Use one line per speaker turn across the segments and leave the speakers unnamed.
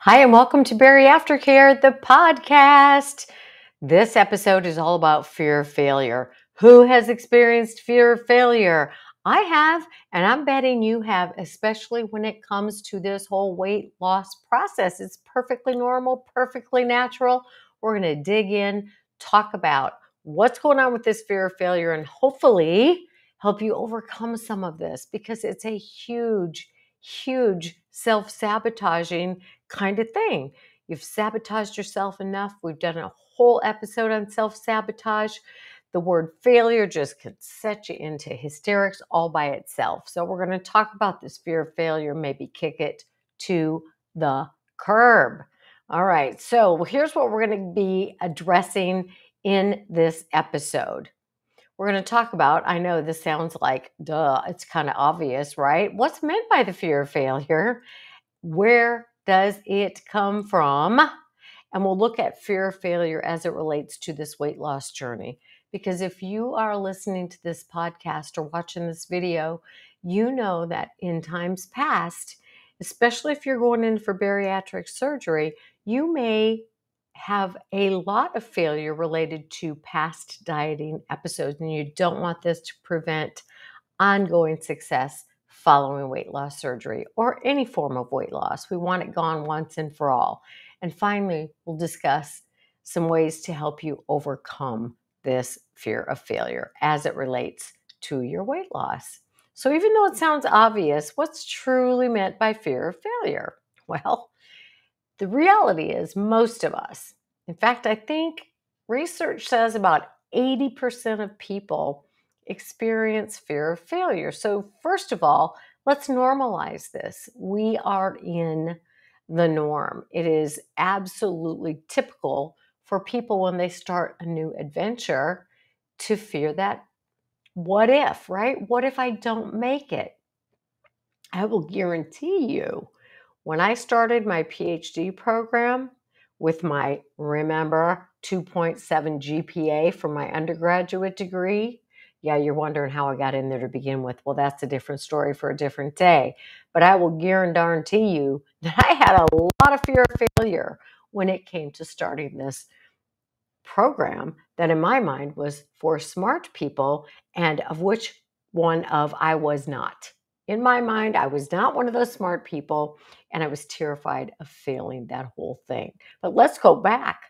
Hi, and welcome to Berry Aftercare, the podcast. This episode is all about fear of failure. Who has experienced fear of failure? I have, and I'm betting you have, especially when it comes to this whole weight loss process. It's perfectly normal, perfectly natural. We're going to dig in, talk about what's going on with this fear of failure, and hopefully help you overcome some of this because it's a huge self-sabotaging kind of thing. You've sabotaged yourself enough. We've done a whole episode on self-sabotage. The word failure just can set you into hysterics all by itself. So we're going to talk about this fear of failure, maybe kick it to the curb. All right, so here's what we're going to be addressing in this episode. We're going to talk about, I know this sounds like, duh, it's kind of obvious, right? What's meant by the fear of failure? Where does it come from? And we'll look at fear of failure as it relates to this weight loss journey. Because if you are listening to this podcast or watching this video, you know that in times past, especially if you're going in for bariatric surgery, you may have a lot of failure related to past dieting episodes, and you don't want this to prevent ongoing success following weight loss surgery or any form of weight loss. We want it gone once and for all. And finally, we'll discuss some ways to help you overcome this fear of failure as it relates to your weight loss. So even though it sounds obvious, what's truly meant by fear of failure? Well, the reality is most of us, in fact, I think research says about 80% of people experience fear of failure. So first of all, let's normalize this. We are in the norm. It is absolutely typical for people when they start a new adventure to fear that what if, right? What if I don't make it? I will guarantee you, when I started my PhD program with my, remember, 2.7 GPA from my undergraduate degree, yeah, you're wondering how I got in there to begin with. Well, that's a different story for a different day. But I will guarantee you that I had a lot of fear of failure when it came to starting this program that in my mind was for smart people, and of which one of I was not. In my mind, I was not one of those smart people, and I was terrified of failing that whole thing. But let's go back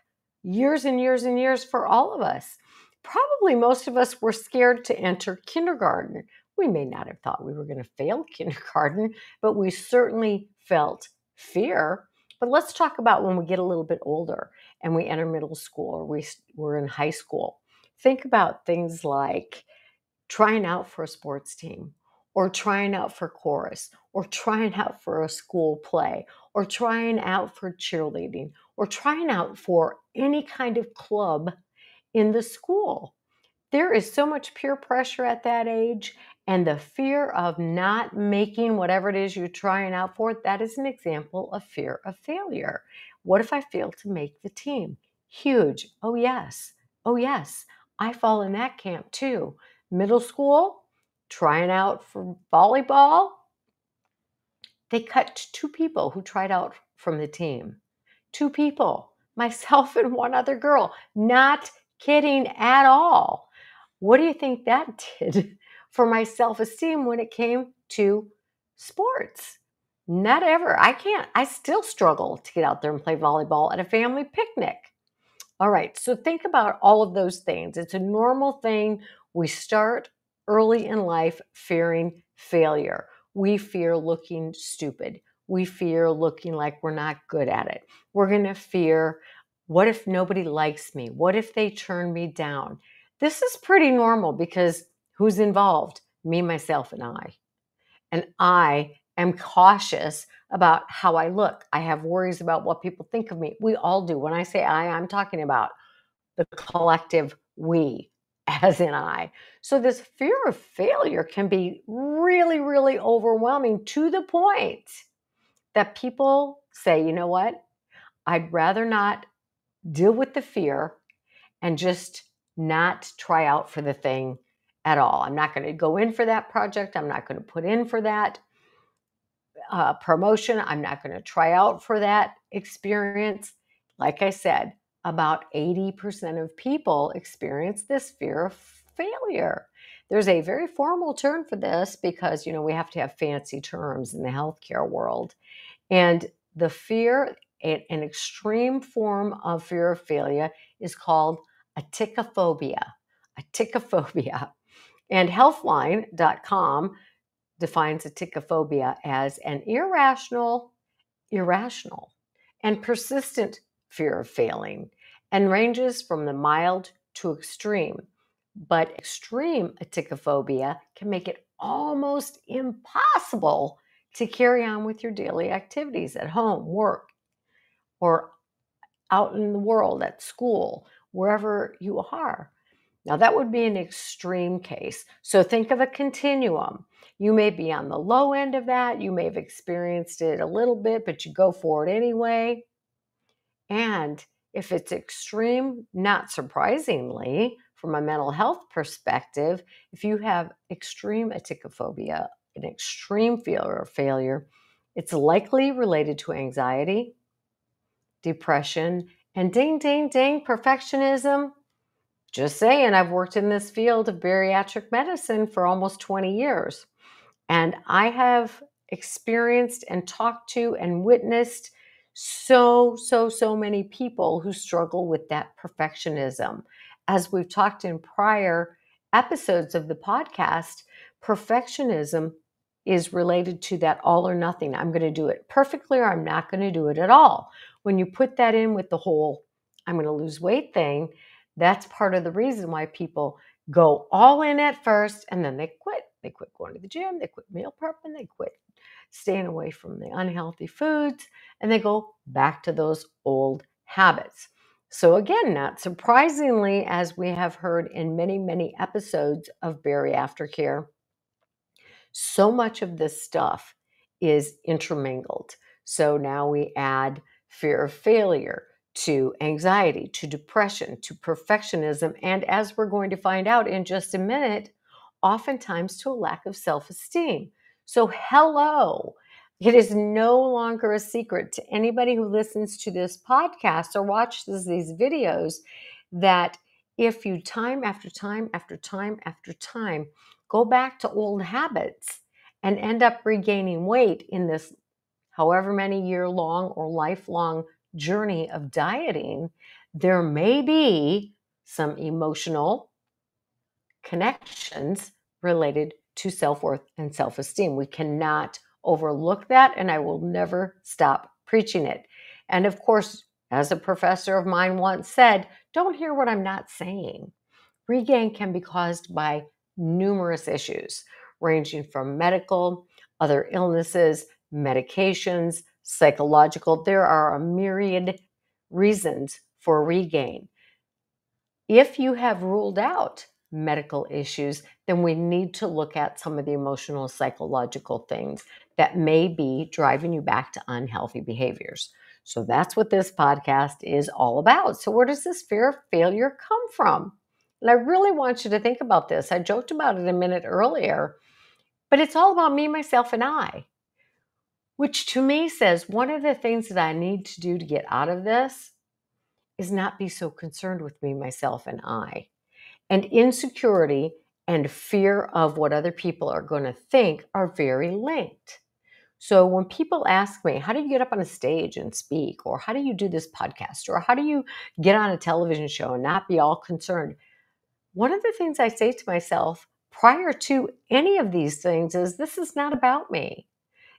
years and years and years for all of us. Probably most of us were scared to enter kindergarten. We may not have thought we were going to fail kindergarten, but we certainly felt fear. But let's talk about when we get a little bit older and we enter middle school or we're in high school. Think about things like trying out for a sports team or trying out for chorus or trying out for a school play or trying out for cheerleading or trying out for any kind of club in the school. There is so much peer pressure at that age, and the fear of not making whatever it is you're trying out for, that is an example of fear of failure. What if I fail to make the team? Huge. Oh, yes. Oh, yes. I fall in that camp too. Middle school, trying out for volleyball, they cut two people who tried out from the team. Two people, myself and one other girl. Not kidding at all. What do you think that did for my self-esteem when it came to sports? Not ever. I still struggle to get out there and play volleyball at a family picnic. All right, so think about all of those things. It's a normal thing. We start early in life fearing failure. We fear looking stupid. We fear looking like we're not good at it. We're going to fear, what if nobody likes me? What if they turn me down? This is pretty normal because who's involved? Me, myself, and I. And I am cautious about how I look. I have worries about what people think of me. We all do. When I say I'm talking about the collective we, as in I. So this fear of failure can be really, really overwhelming to the point that people say, you know what? I'd rather not deal with the fear and just not try out for the thing at all. I'm not going to go in for that project. I'm not going to put in for that promotion. I'm not going to try out for that experience. Like I said, about 80% of people experience this fear of failure. There's a very formal term for this because, we have to have fancy terms in the healthcare world. And the fear, an extreme form of fear of failure, is called aticophobia. Aticophobia. And healthline.com defines aticophobia as an irrational, and persistent fear of failing, and ranges from the mild to extreme. But extreme aticophobia can make it almost impossible to carry on with your daily activities at home, work, or out in the world, at school, wherever you are. Now, that would be an extreme case. So think of a continuum. You may be on the low end of that. You may have experienced it a little bit, but you go for it anyway. And if it's extreme, not surprisingly, from a mental health perspective, if you have extreme aticophobia, an extreme fear of failure, it's likely related to anxiety, depression, and ding, ding, ding, perfectionism. Just saying, I've worked in this field of bariatric medicine for almost 20 years, and I have experienced and talked to and witnessed so many people who struggle with that perfectionism. As we've talked in prior episodes of the podcast, perfectionism is related to that all or nothing. I'm going to do it perfectly or I'm not going to do it at all. When you put that in with the whole I'm going to lose weight thing, that's part of the reason why people go all in at first and then they quit. They quit going to the gym, they quit meal prepping, they quit staying away from the unhealthy foods, and they go back to those old habits. So again, not surprisingly, as we have heard in many episodes of Bari Aftercare, so much of this stuff is intermingled. So now we add fear of failure to anxiety, to depression, to perfectionism, and as we're going to find out in just a minute, oftentimes to a lack of self-esteem. So hello, it is no longer a secret to anybody who listens to this podcast or watches these videos that if you time after time after time after time go back to old habits and end up regaining weight in this however many year long or lifelong journey of dieting, there may be some emotional connections related to self-worth and self-esteem. We cannot overlook that, and I will never stop preaching it. And of course, as a professor of mine once said, don't hear what I'm not saying. Regain can be caused by numerous issues, ranging from medical, other illnesses, medications, psychological. There are a myriad reasons for regain. If you have ruled out medical issues, then we need to look at some of the emotional, psychological things that may be driving you back to unhealthy behaviors. So that's what this podcast is all about. So where does this fear of failure come from? And I really want you to think about this. I joked about it a minute earlier, but it's all about me, myself, and I, which to me says one of the things that I need to do to get out of this is not be so concerned with me, myself, and I. And insecurity and fear of what other people are going to think are very linked. So when people ask me, how do you get up on a stage and speak? Or how do you do this podcast? Or how do you get on a television show and not be all concerned? One of the things I say to myself prior to any of these things is this is not about me.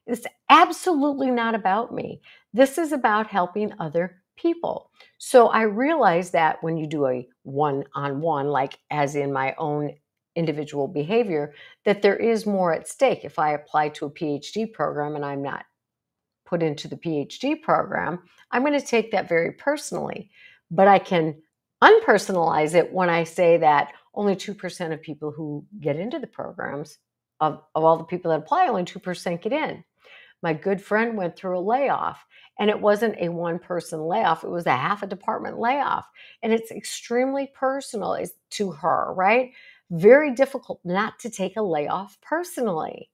It's absolutely not about me. This is about helping other people. So I realize that when you do a one-on-one, like as in my own individual behavior, that there is more at stake. If I apply to a PhD program and I'm not put into the PhD program, I'm going to take that very personally. But I can unpersonalize it when I say that only 2% of people who get into the programs, of all the people that apply, only 2% get in. My good friend went through a layoff, and it wasn't a one-person layoff. It was a half a department layoff, and it's extremely personal to her, right? Very difficult not to take a layoff personally.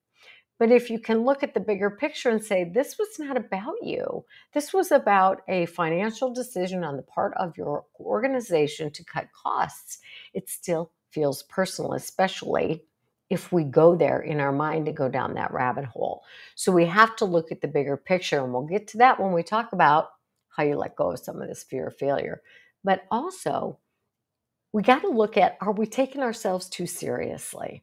But if you can look at the bigger picture and say, this was not about you, this was about a financial decision on the part of your organization to cut costs, it still feels personal, especially if we go there in our mind and go down that rabbit hole. So we have to look at the bigger picture, and we'll get to that when we talk about how you let go of some of this fear of failure. But also, we got to look at, are we taking ourselves too seriously?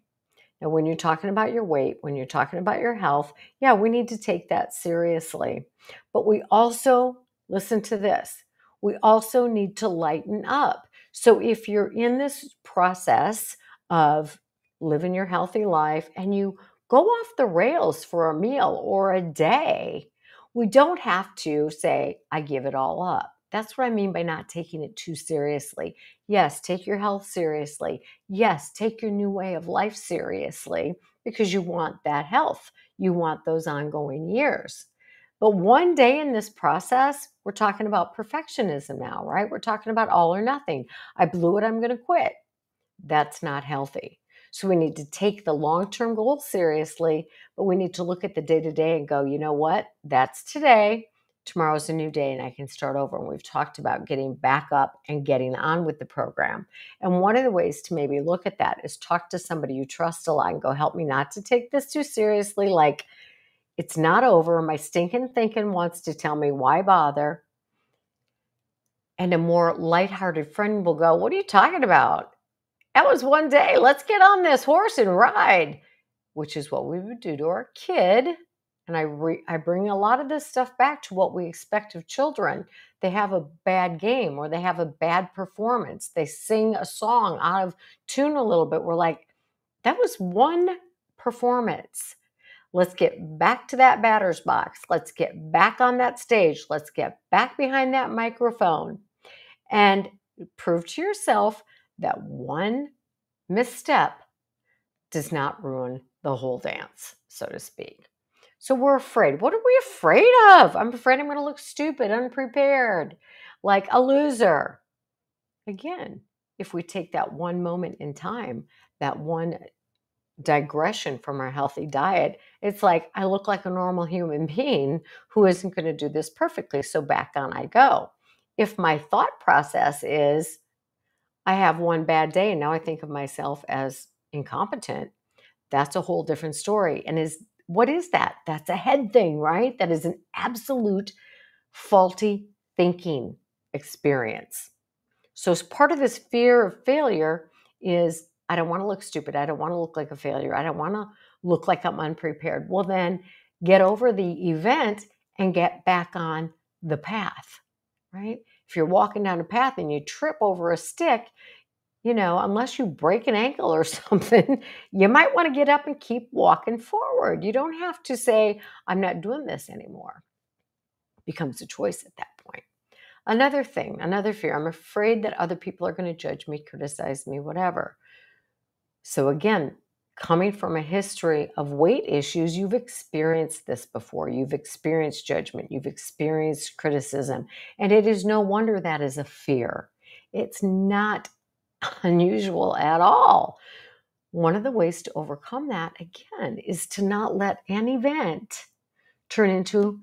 Now, when you're talking about your weight, when you're talking about your health, yeah, we need to take that seriously. But we also, listen to this, we also need to lighten up. So if you're in this process of living your healthy life and you go off the rails for a meal or a day, we don't have to say, I give it all up. That's what I mean by not taking it too seriously. Yes, take your health seriously. Yes, take your new way of life seriously because you want that health. You want those ongoing years. But one day in this process, we're talking about perfectionism now, right? We're talking about all or nothing. I blew it, I'm going to quit. That's not healthy. So we need to take the long-term goal seriously, but we need to look at the day-to-day and go, you know what? That's today. Tomorrow's a new day and I can start over. And we've talked about getting back up and getting on with the program. And one of the ways to maybe look at that is talk to somebody you trust a lot and go, help me not to take this too seriously. Like, it's not over. My stinking thinking wants to tell me why bother. And a more lighthearted friend will go, what are you talking about? That was one day. Let's get on this horse and ride, which is what we would do to our kid. And I bring a lot of this stuff back to what we expect of children. They have a bad game or they have a bad performance. They sing a song out of tune a little bit. We're like, that was one performance. Let's get back to that batter's box. Let's get back on that stage. Let's get back behind that microphone and prove to yourself that one misstep does not ruin the whole dance, so to speak. So we're afraid. What are we afraid of? I'm afraid I'm going to look stupid, unprepared, like a loser. Again, if we take that one moment in time, that one digression from our healthy diet, it's like I look like a normal human being who isn't going to do this perfectly. So back on I go. If my thought process is, I have one bad day and now I think of myself as incompetent, that's a whole different story. And what is that? That's a head thing, right? That is an absolute faulty thinking experience. So as part of this fear of failure is, I don't want to look stupid. I don't want to look like a failure. I don't want to look like I'm unprepared. Well, then get over the event and get back on the path, right? If you're walking down a path and you trip over a stick, unless you break an ankle or something, you might want to get up and keep walking forward. You don't have to say, I'm not doing this anymore. It becomes a choice at that point. Another thing, another fear, I'm afraid that other people are going to judge me, criticize me, whatever. So again, coming from a history of weight issues, you've experienced this before. You've experienced judgment. You've experienced criticism. And it is no wonder that is a fear. It's not unusual at all. One of the ways to overcome that, again, is to not let an event turn into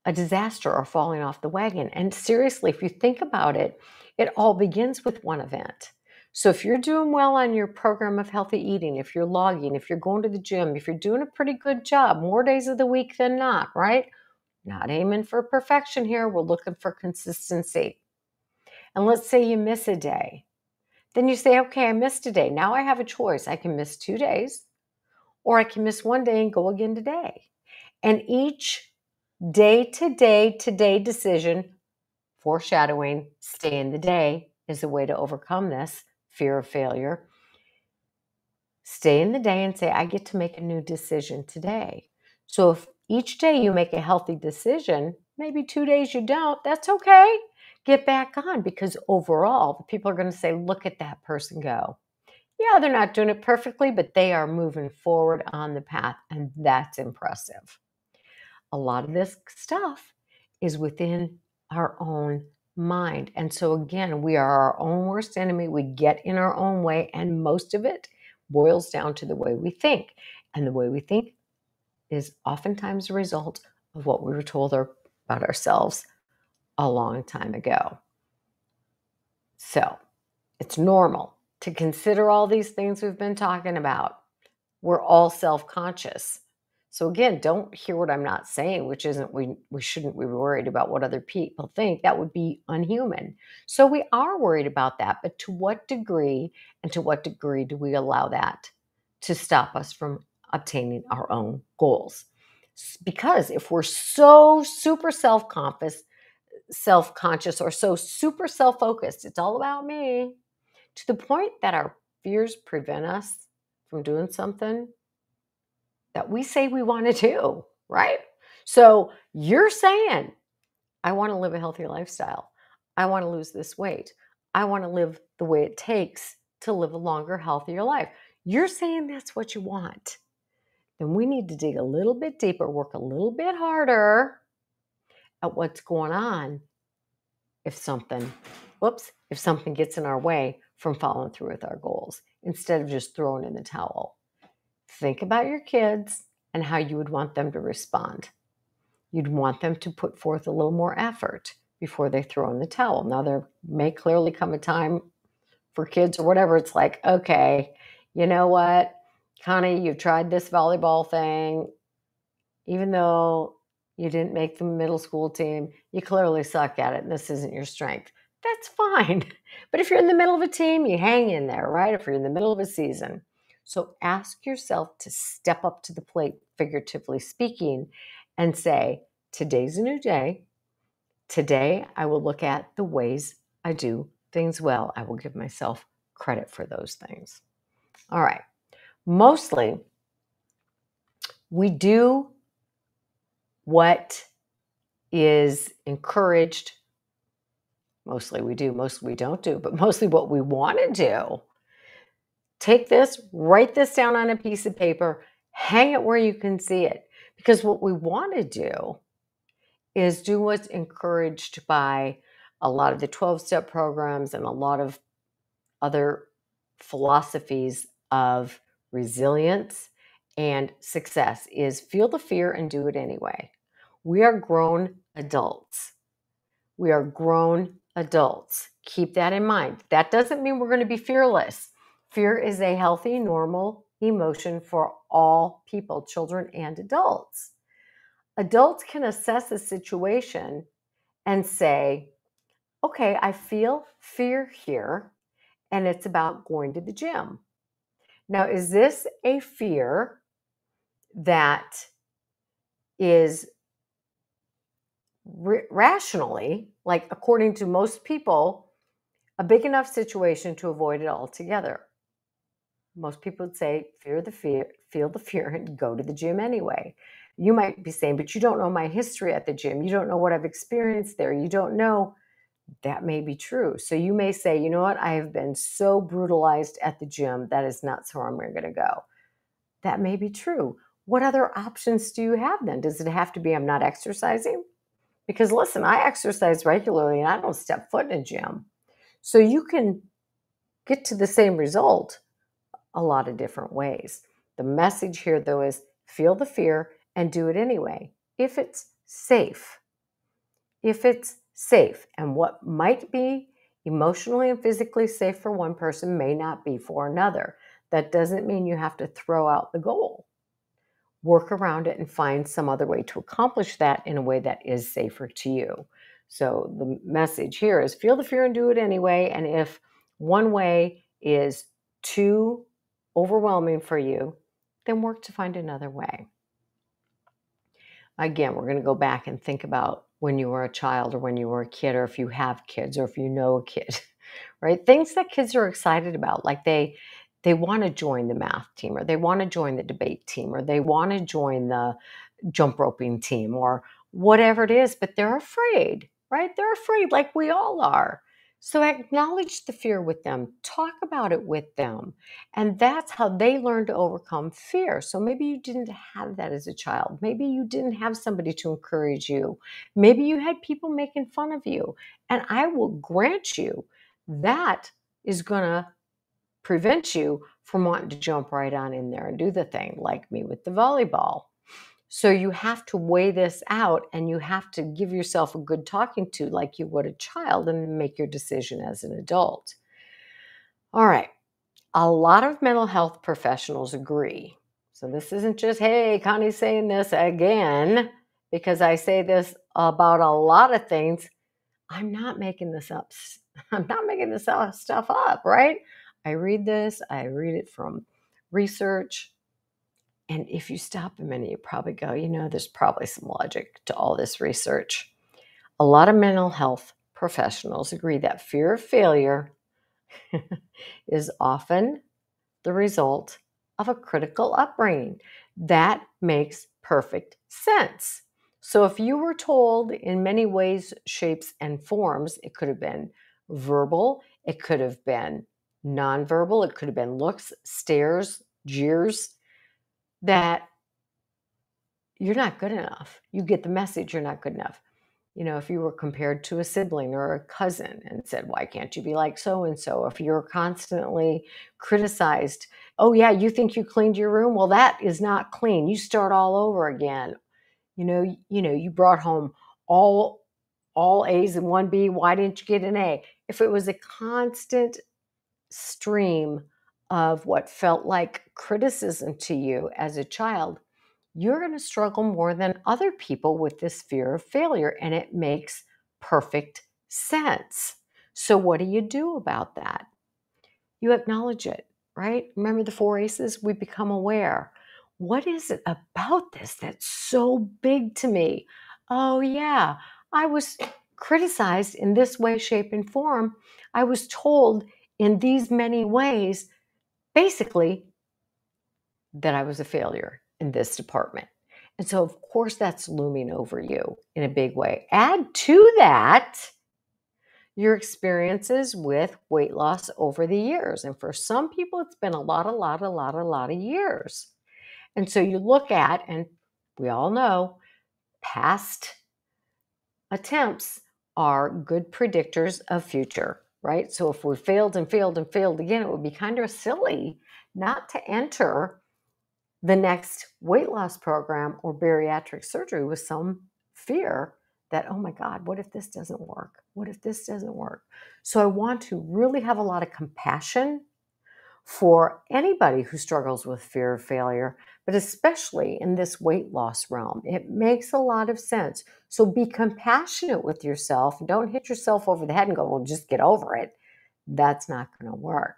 a disaster or falling off the wagon. And seriously, if you think about it, it all begins with one event. So if you're doing well on your program of healthy eating, if you're logging, if you're going to the gym, if you're doing a pretty good job, more days of the week than not, right? Not aiming for perfection here. We're looking for consistency. And let's say you miss a day. Then you say, okay, I missed a day. Now I have a choice. I can miss 2 days or I can miss one day and go again today. And each day-to-day decision, foreshadowing, stay in the day is a way to overcome this fear of failure. Stay in the day and say, I get to make a new decision today. So if each day you make a healthy decision, maybe 2 days you don't, that's okay. Get back on, because overall, the people are going to say, look at that person go. Yeah, they're not doing it perfectly, but they are moving forward on the path, and that's impressive. A lot of this stuff is within our own mind. And so again, we are our own worst enemy. We get in our own way, and most of it boils down to the way we think. And the way we think is oftentimes a result of what we were told about ourselves a long time ago. So it's normal to consider all these things we've been talking about. We're all self-conscious. So again, don't hear what I'm not saying, which isn't we shouldn't be worried about what other people think. That would be unhuman. So we are worried about that, but to what degree and to what degree do we allow that to stop us from obtaining our own goals? Because if we're so super self-conscious or so super self-focused, it's all about me, to the point that our fears prevent us from doing something that we say we want to do, right? So you're saying, I want to live a healthy lifestyle. I want to lose this weight. I want to live the way it takes to live a longer, healthier life. You're saying that's what you want. Then we need to dig a little bit deeper, work a little bit harder at what's going on if something gets in our way from following through with our goals, instead of just throwing in the towel. Think about your kids and how you would want them to respond. You'd want them to put forth a little more effort before they throw in the towel. Now, there may clearly come a time for kids or whatever, it's like, okay, you know what, Connie, you've tried this volleyball thing. Even though you didn't make the middle school team, you clearly suck at it and this isn't your strength. That's fine. But if you're in the middle of a team, you hang in there, right? If you're in the middle of a season. So ask yourself to step up to the plate, figuratively speaking, and say, today's a new day. Today, I will look at the ways I do things well. I will give myself credit for those things. All right. Mostly, we do what is encouraged. Mostly we do, mostly we don't do, but mostly what we want to do. Take this, write this down on a piece of paper, hang it where you can see it. Because what we want to do is do what's encouraged by a lot of the 12-step programs and a lot of other philosophies of resilience and success, is feel the fear and do it anyway. We are grown adults. We are grown adults. Keep that in mind. That doesn't mean we're going to be fearless. Fear is a healthy, normal emotion for all people, children and adults. Adults can assess a situation and say, okay, I feel fear here, and it's about going to the gym. Now, is this a fear that is rationally, like according to most people, a big enough situation to avoid it altogether? Most people would say, feel the fear and go to the gym anyway. You might be saying, but you don't know my history at the gym. You don't know what I've experienced there. You don't know. That may be true. So you may say, you know what? I have been so brutalized at the gym. That is not where I'm going to go. That may be true. What other options do you have then? Does it have to be I'm not exercising? Because listen, I exercise regularly and I don't step foot in a gym. So you can get to the same result a lot of different ways. The message here, though, is feel the fear and do it anyway, if it's safe. If it's safe, and what might be emotionally and physically safe for one person may not be for another. That doesn't mean you have to throw out the goal. Work around it and find some other way to accomplish that in a way that is safer to you. So the message here is feel the fear and do it anyway. And if one way is too overwhelming for you, then work to find another way. Again, we're going to go back and think about when you were a child or when you were a kid, or if you have kids or if you know a kid, right? Things that kids are excited about, like they want to join the math team, or they want to join the debate team, or they want to join the jump roping team, or whatever it is, but they're afraid, right? They're afraid like we all are. So acknowledge the fear with them, talk about it with them. And that's how they learn to overcome fear. So maybe you didn't have that as a child. Maybe you didn't have somebody to encourage you. Maybe you had people making fun of you. And I will grant you that is going to prevent you from wanting to jump right on in there and do the thing, like me with the volleyball. So you have to weigh this out, and you have to give yourself a good talking to like you would a child, and make your decision as an adult. All right. A lot of mental health professionals agree. So this isn't just, hey, Connie's saying this again, because I say this about a lot of things. I'm not making this up. I'm not making this stuff up, right? I read it from research. And if you stop a minute, you probably go, there's probably some logic to all this research. A lot of mental health professionals agree that fear of failure is often the result of a critical upbringing. That makes perfect sense. So if you were told in many ways, shapes, and forms, it could have been verbal, it could have been nonverbal, it could have been looks, stares, jeers, that you're not good enough. You get the message, you're not good enough. If you were compared to a sibling or a cousin and said, why can't you be like so-and-so? If you're constantly criticized, oh yeah, you think you cleaned your room? Well, that is not clean. You start all over again. You brought home all A's and one B. Why didn't you get an A? If it was a constant stream of what felt like criticism to you as a child, you're going to struggle more than other people with this fear of failure, and it makes perfect sense. So what do you do about that? You acknowledge it, right? Remember the 4 A's? We become aware. What is it about this that's so big to me? Oh yeah, I was criticized in this way, shape, and form. I was told in these many ways, basically, that I was a failure in this department. And so, of course, that's looming over you in a big way. Add to that your experiences with weight loss over the years. And for some people, it's been a lot of years. And so you look at, and we all know, past attempts are good predictors of future, right? So if we failed and failed and failed again, it would be kind of silly not to enter the next weight loss program or bariatric surgery with some fear that, oh my God, what if this doesn't work? What if this doesn't work? So I want to really have a lot of compassion for anybody who struggles with fear of failure, but especially in this weight loss realm. It makes a lot of sense. So be compassionate with yourself. Don't hit yourself over the head and go, well, just get over it. That's not going to work.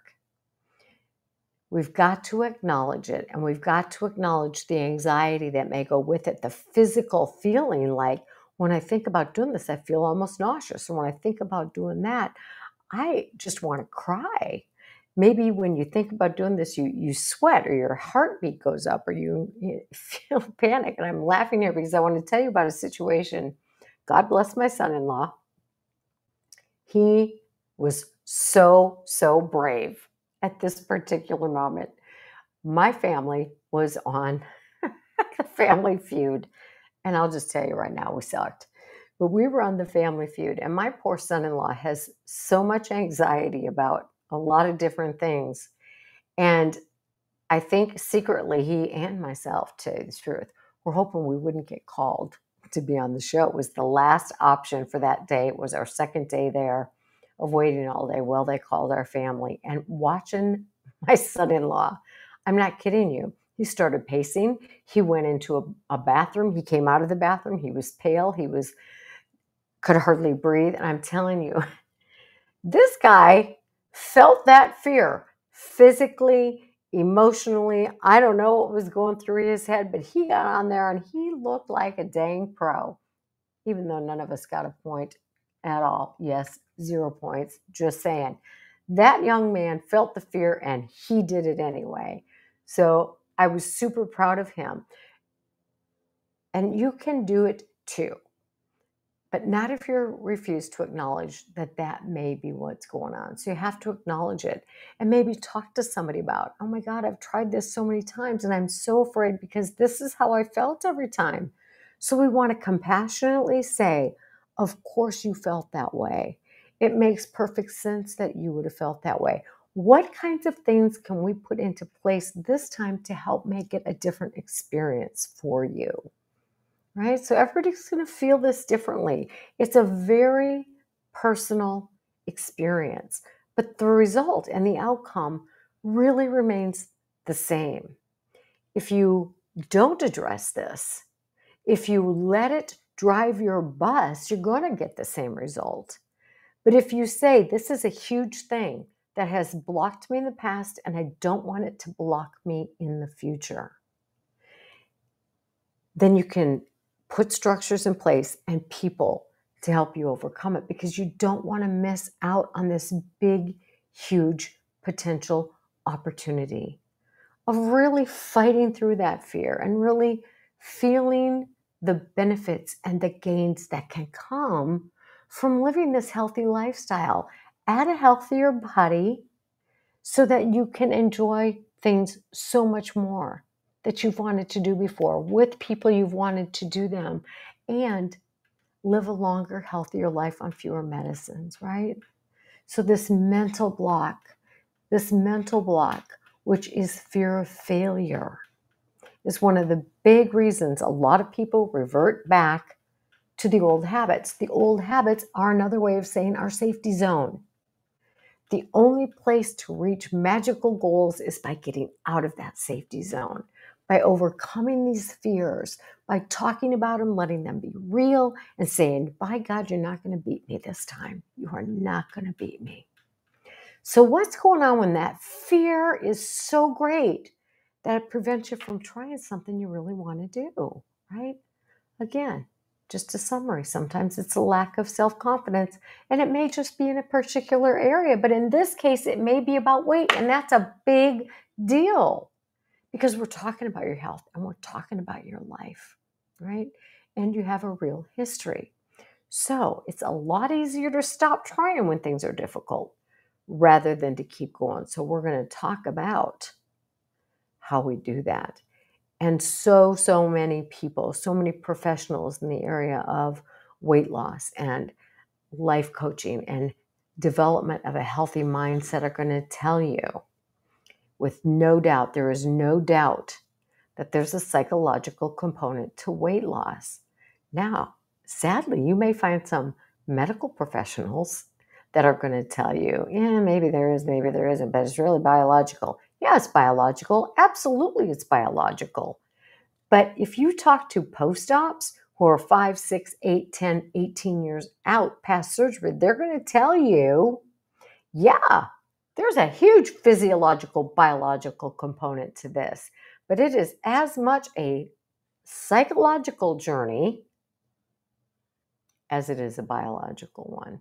We've got to acknowledge it, and we've got to acknowledge the anxiety that may go with it, the physical feeling like, when I think about doing this, I feel almost nauseous. And when I think about doing that, I just want to cry. Maybe when you think about doing this, you sweat, or your heartbeat goes up, or you feel panic. And I'm laughing here because I want to tell you about a situation. God bless my son-in-law. He was so brave at this particular moment. My family was on the Family Feud. And I'll just tell you right now, we sucked. But we were on the Family Feud. And my poor son-in-law has so much anxiety about a lot of different things. And I think secretly, he and myself, to tell you the truth, were hoping we wouldn't get called to be on the show. It was the last option for that day. It was our second day there of waiting all day. Well, they called our family. And watching my son-in-law, I'm not kidding you, he started pacing. He went into a bathroom. He came out of the bathroom. He was pale. Could hardly breathe. And I'm telling you, this guy felt that fear physically, emotionally. I don't know what was going through his head, but he got on there and he looked like a dang pro, even though none of us got a point at all. Yes, 0 points, just saying. That young man felt the fear and he did it anyway. So I was super proud of him. And you can do it too. But not if you refuse to acknowledge that that may be what's going on. So you have to acknowledge it and maybe talk to somebody about, oh my God, I've tried this so many times and I'm so afraid because this is how I felt every time. So we want to compassionately say, of course you felt that way. It makes perfect sense that you would have felt that way. What kinds of things can we put into place this time to help make it a different experience for you? Right? So everybody's going to feel this differently. It's a very personal experience, but the result and the outcome really remains the same. If you don't address this, if you let it drive your bus, you're going to get the same result. But if you say, this is a huge thing that has blocked me in the past and I don't want it to block me in the future, then you can put structures in place and people to help you overcome it, because you don't want to miss out on this big, huge potential opportunity of really fighting through that fear and really feeling the benefits and the gains that can come from living this healthy lifestyle at a healthier body, so that you can enjoy things so much more that you've wanted to do before with people you've wanted to do them, and live a longer, healthier life on fewer medicines, right? So this mental block, which is fear of failure, is one of the big reasons a lot of people revert back to the old habits. The old habits are another way of saying our safety zone. The only place to reach magical goals is by getting out of that safety zone, by overcoming these fears, by talking about them, letting them be real, and saying, by God, you're not going to beat me this time. You are not going to beat me. So what's going on when that fear is so great that it prevents you from trying something you really want to do, right? Again, just a summary. Sometimes it's a lack of self-confidence, and it may just be in a particular area. But in this case, it may be about weight, and that's a big deal, because we're talking about your health and we're talking about your life, right? And you have a real history. So it's a lot easier to stop trying when things are difficult rather than to keep going. So we're going to talk about how we do that. And so many people, so many professionals in the area of weight loss and life coaching and development of a healthy mindset are going to tell you with no doubt, there is no doubt, that there's a psychological component to weight loss. Now, sadly, you may find some medical professionals that are going to tell you, yeah, maybe there is, maybe there isn't, but it's really biological. Yeah, it's biological. Absolutely, it's biological. But if you talk to post-ops who are 5, 6, 8, 10, 18 years out past surgery, they're going to tell you, yeah, there's a huge physiological, biological component to this, but it is as much a psychological journey as it is a biological one.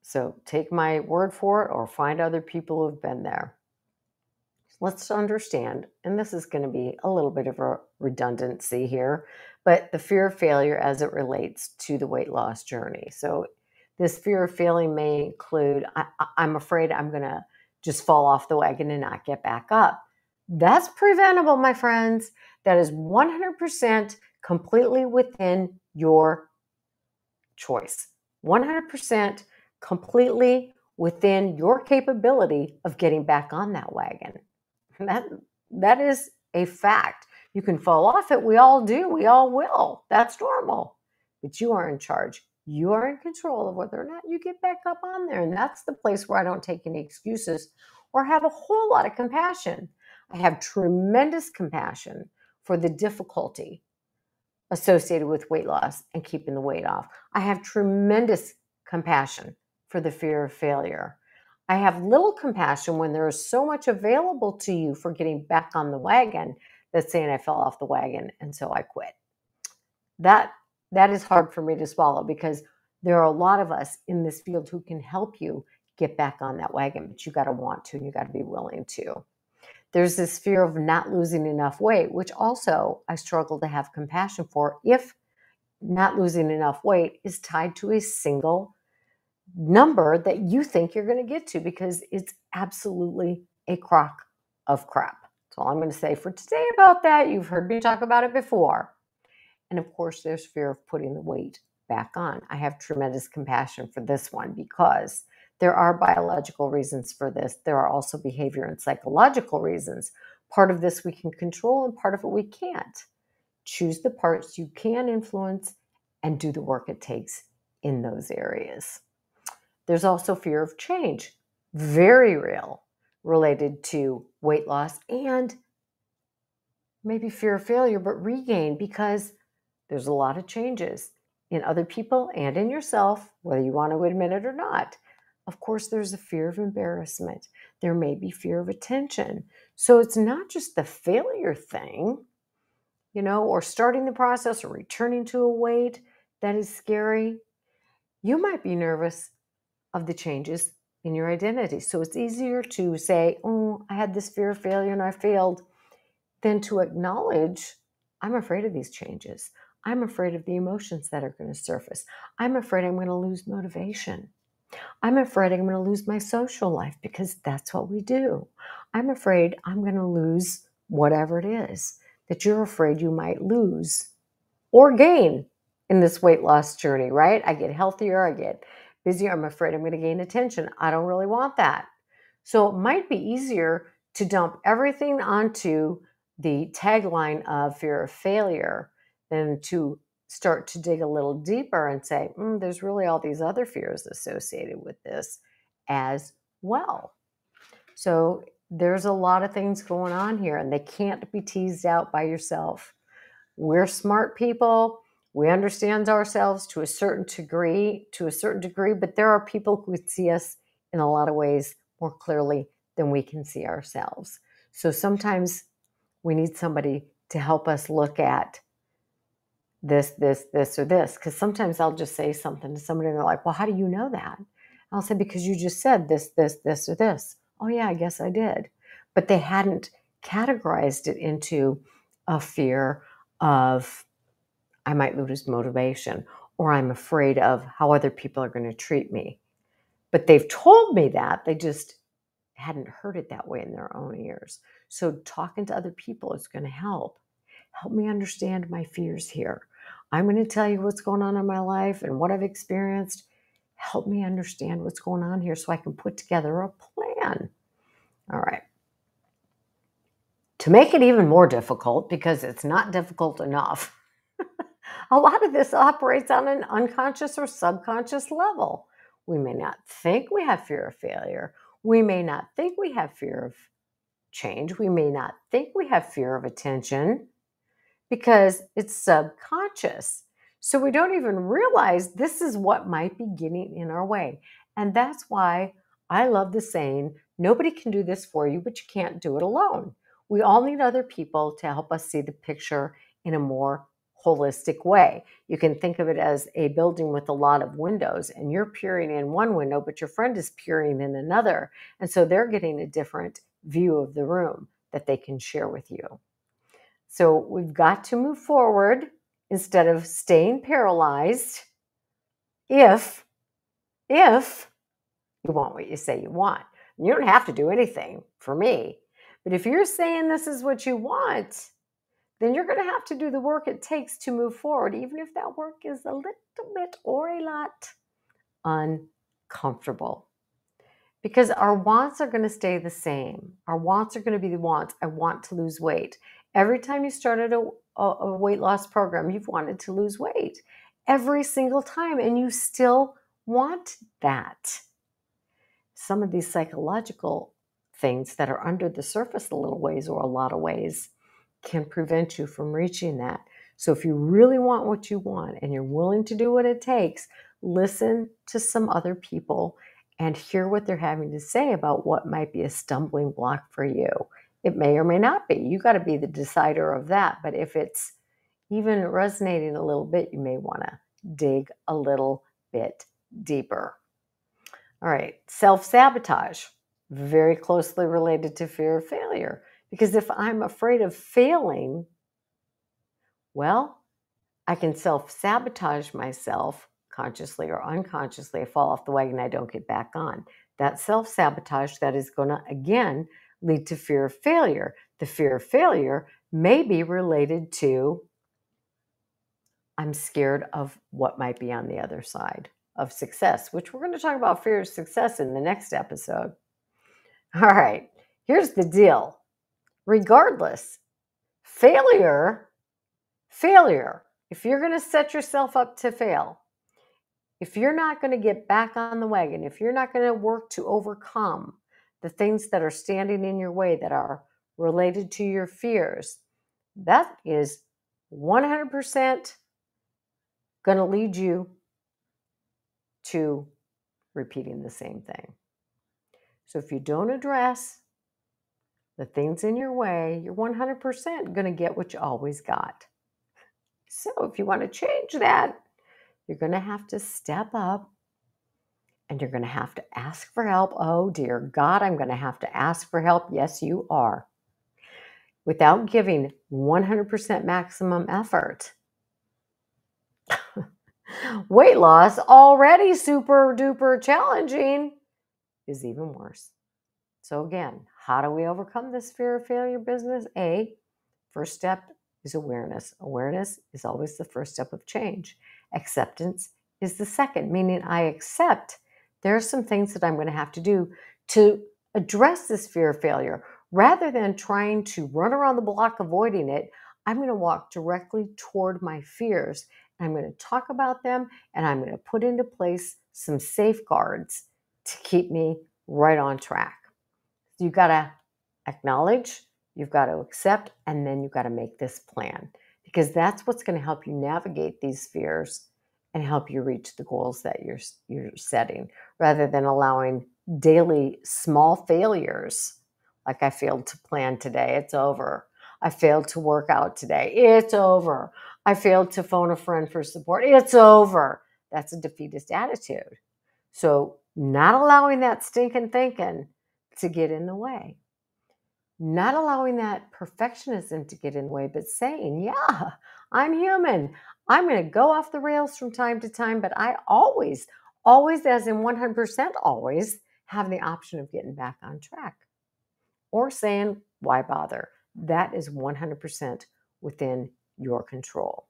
So take my word for it or find other people who have been there. Let's understand, and this is going to be a little bit of a redundancy here, but the fear of failure as it relates to the weight loss journey. So this fear of failing may include, I'm afraid I'm going to just fall off the wagon and not get back up. That's preventable, my friends. That is 100% completely within your choice. 100% completely within your capability of getting back on that wagon. That is a fact. You can fall off it. We all do. We all will. That's normal. But you are in charge. You are in control of whether or not you get back up on there. And that's the place where I don't take any excuses or have a whole lot of compassion. I have tremendous compassion for the difficulty associated with weight loss and keeping the weight off. I have tremendous compassion for the fear of failure. I have little compassion when there is so much available to you for getting back on the wagon that's saying I fell off the wagon and so I quit. That is hard for me to swallow, because there are a lot of us in this field who can help you get back on that wagon, but you got to want to and you got to be willing to. There's this fear of not losing enough weight, which also I struggle to have compassion for if not losing enough weight is tied to a single number that you think you're going to get to, because it's absolutely a crock of crap. That's all I'm going to say for today about that. You've heard me talk about it before. And of course, there's fear of putting the weight back on. I have tremendous compassion for this one, because There are biological reasons for this. There are also behavior and psychological reasons. Part of this we can control and part of it we can't. Choose the parts you can influence and do the work it takes in those areas. There's also fear of change, very real, related to weight loss and maybe fear of failure, but regain, because there's a lot of changes in other people and in yourself, whether you want to admit it or not. Of course, there's a fear of embarrassment. There may be fear of attention. So it's not just the failure thing, or starting the process or returning to a weight that is scary. You might be nervous of the changes in your identity. So it's easier to say, oh, I had this fear of failure and I failed, than to acknowledge, I'm afraid of these changes. I'm afraid of the emotions that are going to surface. I'm afraid I'm going to lose motivation. I'm afraid I'm going to lose my social life, because that's what we do. I'm afraid I'm going to lose whatever it is that you're afraid you might lose or gain in this weight loss journey, right? I get healthier, I get busier. I'm afraid I'm going to gain attention. I don't really want that. So it might be easier to dump everything onto the tagline of fear of failure than to start to dig a little deeper and say, there's really all these other fears associated with this as well. So there's a lot of things going on here, and they can't be teased out by yourself. We're smart people. We understand ourselves to a certain degree, but there are people who see us in a lot of ways more clearly than we can see ourselves. So sometimes we need somebody to help us look at this, or this, because sometimes I'll just say something to somebody and they're like, well, how do you know that? I'll say, because you just said this, or this. Oh yeah, I guess I did. But they hadn't categorized it into a fear of I might lose motivation, or I'm afraid of how other people are going to treat me. But they've told me that, they just hadn't heard it that way in their own ears. So talking to other people is going to help me understand my fears here. I'm going to tell you what's going on in my life and what I've experienced. Help me understand what's going on here so I can put together a plan. All right. To make it even more difficult, because it's not difficult enough, a lot of this operates on an unconscious or subconscious level. We may not think we have fear of failure. We may not think we have fear of change. We may not think we have fear of attention, because it's subconscious. So we don't even realize this is what might be getting in our way. And that's why I love the saying, nobody can do this for you, but you can't do it alone. We all need other people to help us see the picture in a more holistic way. You can think of it as a building with a lot of windows, and you're peering in one window, but your friend is peering in another. And so they're getting a different view of the room that they can share with you. So we've got to move forward instead of staying paralyzed if you want what you say you want. You don't have to do anything for me. But if you're saying this is what you want, then you're going to have to do the work it takes to move forward, even if that work is a little bit or a lot uncomfortable. Because our wants are going to stay the same. Our wants are going to be the wants. I want to lose weight. Every time you started a weight loss program, you've wanted to lose weight. Every single time, and you still want that. Some of these psychological things that are under the surface a little ways or a lot of ways can prevent you from reaching that. So if you really want what you want and you're willing to do what it takes, listen to some other people and hear what they're having to say about what might be a stumbling block for you. It may or may not be. You got to be the decider of that. But if it's even resonating a little bit, you may want to dig a little bit deeper. All right, self-sabotage, very closely related to fear of failure. Because if I'm afraid of failing, well, I can self-sabotage myself consciously or unconsciously. I fall off the wagon, I don't get back on. That self-sabotage, that is going to, again, lead to fear of failure. The fear of failure may be related to I'm scared of what might be on the other side. of success, which we're going to talk about fear of success in the next episode. All right, here's the deal. Regardless, failure, if you're going to set yourself up to fail, if you're not going to get back on the wagon, if you're not going to work to overcome the things that are standing in your way that are related to your fears, that is 100% going to lead you to repeating the same thing. So if you don't address the things in your way, you're 100% going to get what you always got. So if you want to change that, you're going to have to step up and you're going to have to ask for help. Oh, dear God, I'm going to have to ask for help. Yes, you are. Without giving 100% maximum effort. Weight loss, already super duper challenging, is even worse. So again, how do we overcome this fear of failure business? First step is awareness. Awareness is always the first step of change. Acceptance is the second, meaning I accept there are some things that I'm going to have to do to address this fear of failure. Rather than trying to run around the block avoiding it, I'm going to walk directly toward my fears. I'm going to talk about them and I'm going to put into place some safeguards to keep me right on track. You've got to acknowledge, you've got to accept, and then you've got to make this plan because that's what's going to help you navigate these fears and help you reach the goals that you're setting rather than allowing daily small failures. Like I failed to plan today, it's over. I failed to work out today, it's over. I failed to phone a friend for support, it's over. That's a defeatist attitude. So not allowing that stinking thinking to get in the way. Not allowing that perfectionism to get in the way, but saying, yeah, I'm human. I'm going to go off the rails from time to time, but I always, as in 100% always, have the option of getting back on track. Or saying, why bother? That is 100% within your control.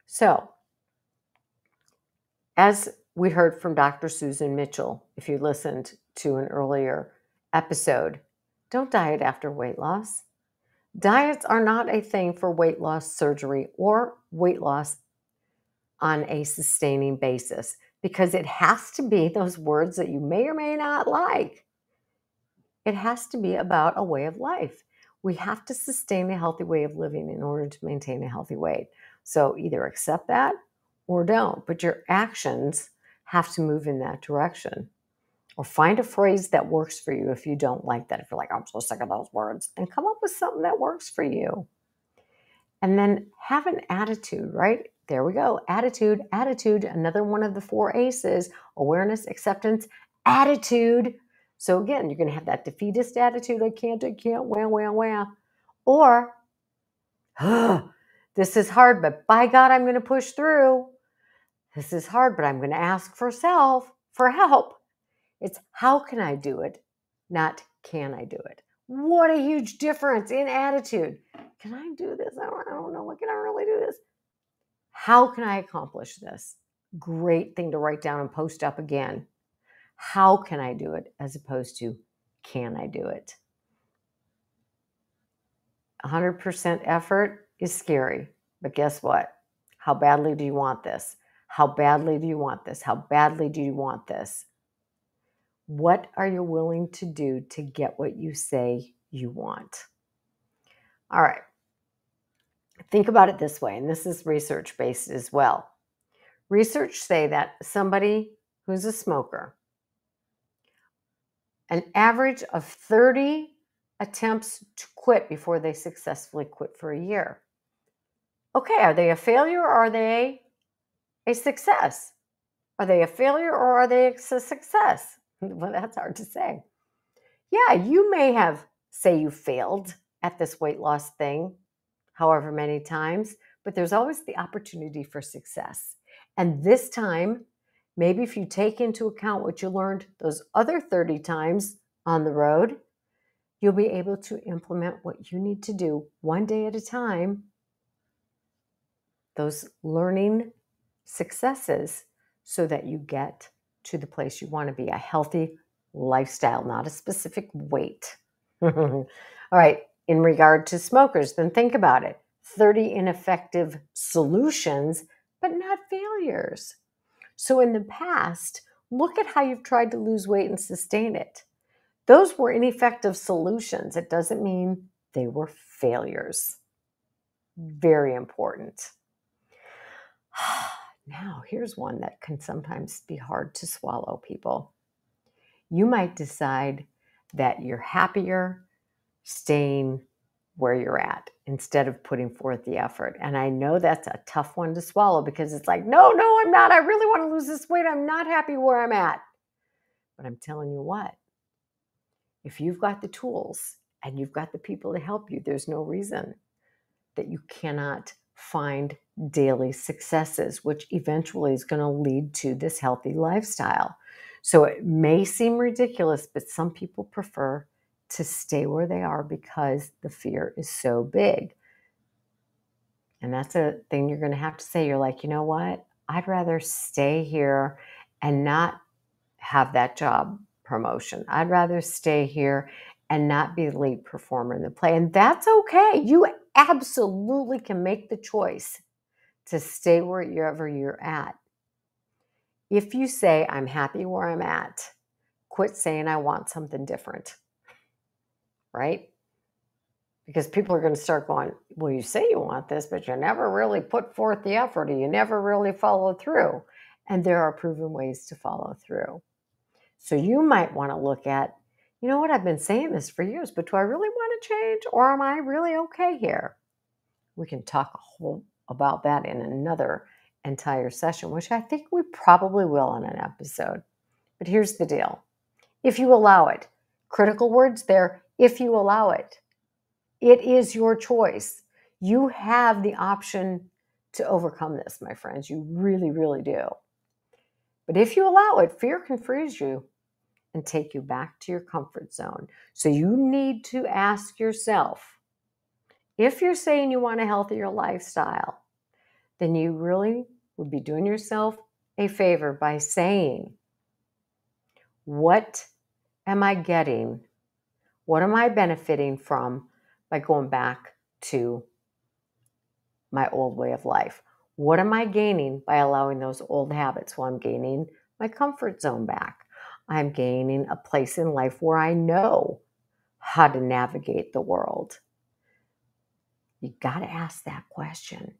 So, as we heard from Dr. Susan Mitchell, if you listened to an earlier episode, don't diet after weight loss. Diets are not a thing for weight loss surgery or weight loss on a sustaining basis because it has to be those words that you may or may not like. It has to be about a way of life. We have to sustain a healthy way of living in order to maintain a healthy weight. So either accept that or don't, but your actions have to move in that direction. Or find a phrase that works for you if you don't like that. If you're like, I'm so sick of those words, then come up with something that works for you. And then have an attitude, right? There we go. Attitude, another one of the 4 ACEs, awareness, acceptance, attitude. So again, you're going to have that defeatist attitude. I can't, wah. Or, this is hard, but by God, I'm going to push through. This is hard, but I'm going to ask for help. It's how can I do it, not can I do it. What a huge difference in attitude. Can I do this? I don't know. Can I really do this? How can I accomplish this? Great thing to write down and post up again. How can I do it as opposed to can I do it? 100% effort is scary, but guess what? How badly do you want this? How badly do you want this? How badly do you want this? What are you willing to do to get what you say you want? All right. Think about it this way, and this is research-based as well. Research say that somebody who's a smoker, an average of 30 attempts to quit before they successfully quit for a year. Okay, are they a failure or are they a success? Are they a failure or are they a success? Well, that's hard to say. Yeah, you may have, say you failed at this weight loss thing, however many times, but there's always the opportunity for success. And this time, maybe if you take into account what you learned those other 30 times on the road, you'll be able to implement what you need to do one day at a time, those learning successes, so that you get to the place you want to be, a healthy lifestyle, not a specific weight. All right. In regard to smokers, then think about it. 30 ineffective solutions, but not failures. So in the past, look at how you've tried to lose weight and sustain it. Those were ineffective solutions. It doesn't mean they were failures. Very important. Now, here's one that can sometimes be hard to swallow, people. You might decide that you're happier staying where you're at instead of putting forth the effort. And I know that's a tough one to swallow because it's like, no, I'm not. I really want to lose this weight. I'm not happy where I'm at. But I'm telling you what, if you've got the tools and you've got the people to help you, there's no reason that you cannot find daily successes, which eventually is going to lead to this healthy lifestyle. So it may seem ridiculous, but some people prefer to stay where they are because the fear is so big. And that's a thing you're going to have to say. You're like, you know what? I'd rather stay here and not have that job promotion. I'd rather stay here and not be the lead performer in the play. And that's okay. You absolutely can make the choice to stay wherever you're at. If you say, I'm happy where I'm at, quit saying I want something different, right? Because people are going to start going, well, you say you want this, but you never really put forth the effort, or you never really follow through. And there are proven ways to follow through. So you might want to look at, you know what, I've been saying this for years, but do I really want to change, or am I really okay here? We can talk a whole about that in another entire session, which I think we probably will in an episode. But here's the deal. If you allow it, critical words there, if you allow it, it is your choice. You have the option to overcome this, my friends. You really, really do. But if you allow it, fear can freeze you and take you back to your comfort zone. So you need to ask yourself, if you're saying you want a healthier lifestyle, then you really would be doing yourself a favor by saying, what am I getting? What am I benefiting from by going back to my old way of life? What am I gaining by allowing those old habits? Well, I'm gaining my comfort zone back. I'm gaining a place in life where I know how to navigate the world. You got to ask that question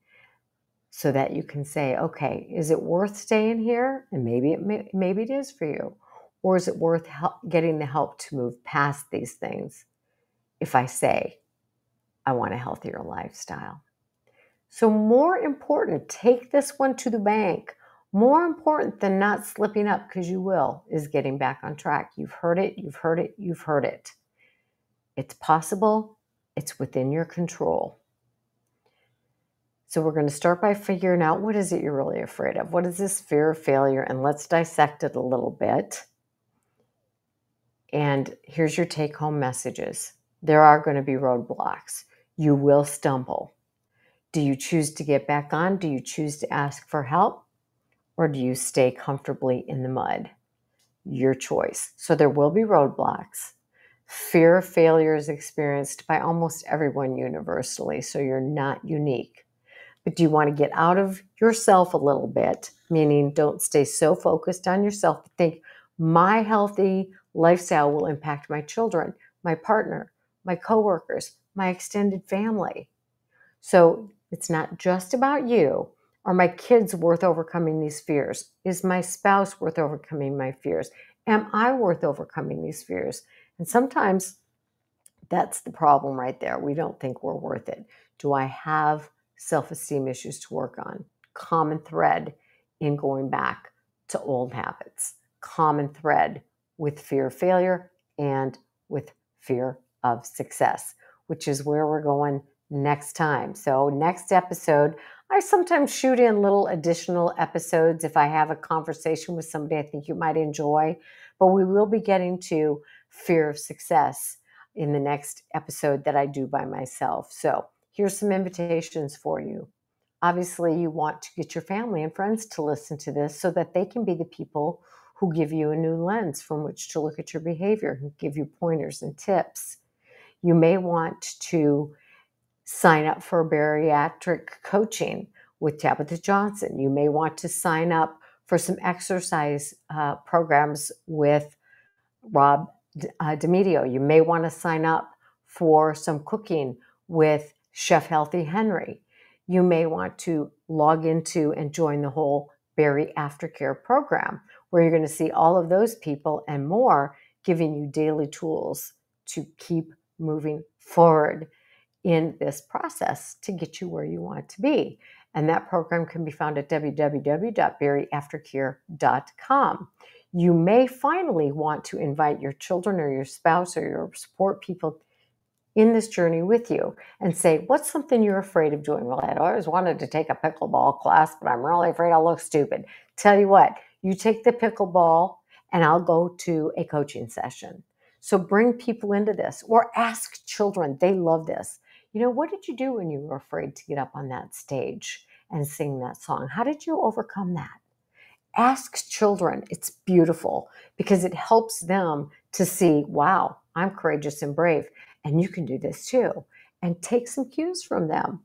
so that you can say, okay, is it worth staying here? And maybe it is for you. Or is it worth getting the help to move past these things if I say I want a healthier lifestyle? So more important, take this one to the bank. More important than not slipping up, because you will, is getting back on track. You've heard it, you've heard it, you've heard it. It's possible. It's within your control. So we're going to start by figuring out, what is it you're really afraid of? What is this fear of failure? And let's dissect it a little bit. And here's your take-home messages. There are going to be roadblocks. You will stumble. Do you choose to get back on? Do you choose to ask for help? Or do you stay comfortably in the mud? Your choice. So there will be roadblocks. Fear of failure is experienced by almost everyone universally, so you're not unique. But do you want to get out of yourself a little bit, meaning don't stay so focused on yourself, but think, my healthy lifestyle will impact my children, my partner, my coworkers, my extended family. So it's not just about you. Are my kids worth overcoming these fears? Is my spouse worth overcoming my fears? Am I worth overcoming these fears? And sometimes that's the problem right there. We don't think we're worth it. Do I have self-esteem issues to work on? Common thread in going back to old habits. Common thread with fear of failure and with fear of success, which is where we're going next time. So next episode, I sometimes shoot in little additional episodes if I have a conversation with somebody I think you might enjoy, but we will be getting to fear of success in the next episode that I do by myself. So here's some invitations for you. Obviously, you want to get your family and friends to listen to this so that they can be the people who give you a new lens from which to look at your behavior and give you pointers and tips. You may want to sign up for bariatric coaching with Tabitha Johnson. You may want to sign up for some exercise programs with Rob D'Amedio. You may want to sign up for some cooking with Chef Healthy Henry. You may want to log into and join the whole Berry Aftercare program, where you're going to see all of those people and more giving you daily tools to keep moving forward in this process to get you where you want to be. And that program can be found at www.berryaftercare.com. You may finally want to invite your children or your spouse or your support people in this journey with you and say, what's something you're afraid of doing? Well, I always wanted to take a pickleball class, but I'm really afraid I'll look stupid. Tell you what, you take the pickleball and I'll go to a coaching session. So bring people into this or ask children. They love this. What did you do when you were afraid to get up on that stage and sing that song? How did you overcome that? Ask children. It's beautiful because it helps them to see, wow, I'm courageous and brave, and you can do this too, and take some cues from them.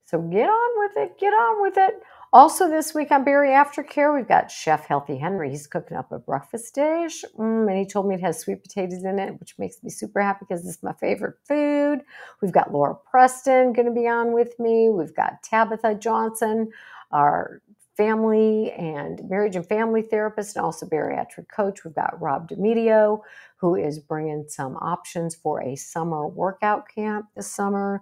So get on with it. Get on with it. Also this week on Berry Aftercare, we've got Chef Healthy Henry. He's cooking up a breakfast dish, and he told me it has sweet potatoes in it, which makes me super happy because it's my favorite food. We've got Laura Preston going to be on with me. We've got Tabitha Johnson, our family and marriage and family therapist, and also bariatric coach. We've got Rob D'Amedio, who is bringing some options for a summer workout camp this summer.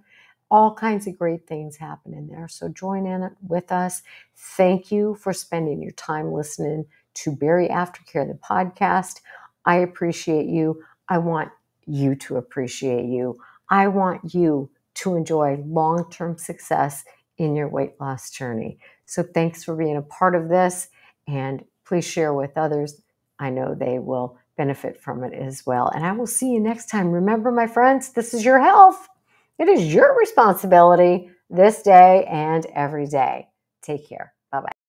All kinds of great things happen in there. So join in with us. Thank you for spending your time listening to Berry Aftercare, the podcast. I appreciate you. I want you to appreciate you. I want you to enjoy long-term success in your weight loss journey. So thanks for being a part of this, and please share with others. I know they will benefit from it as well. And I will see you next time. Remember, my friends, this is your health. It is your responsibility this day and every day. Take care. Bye-bye.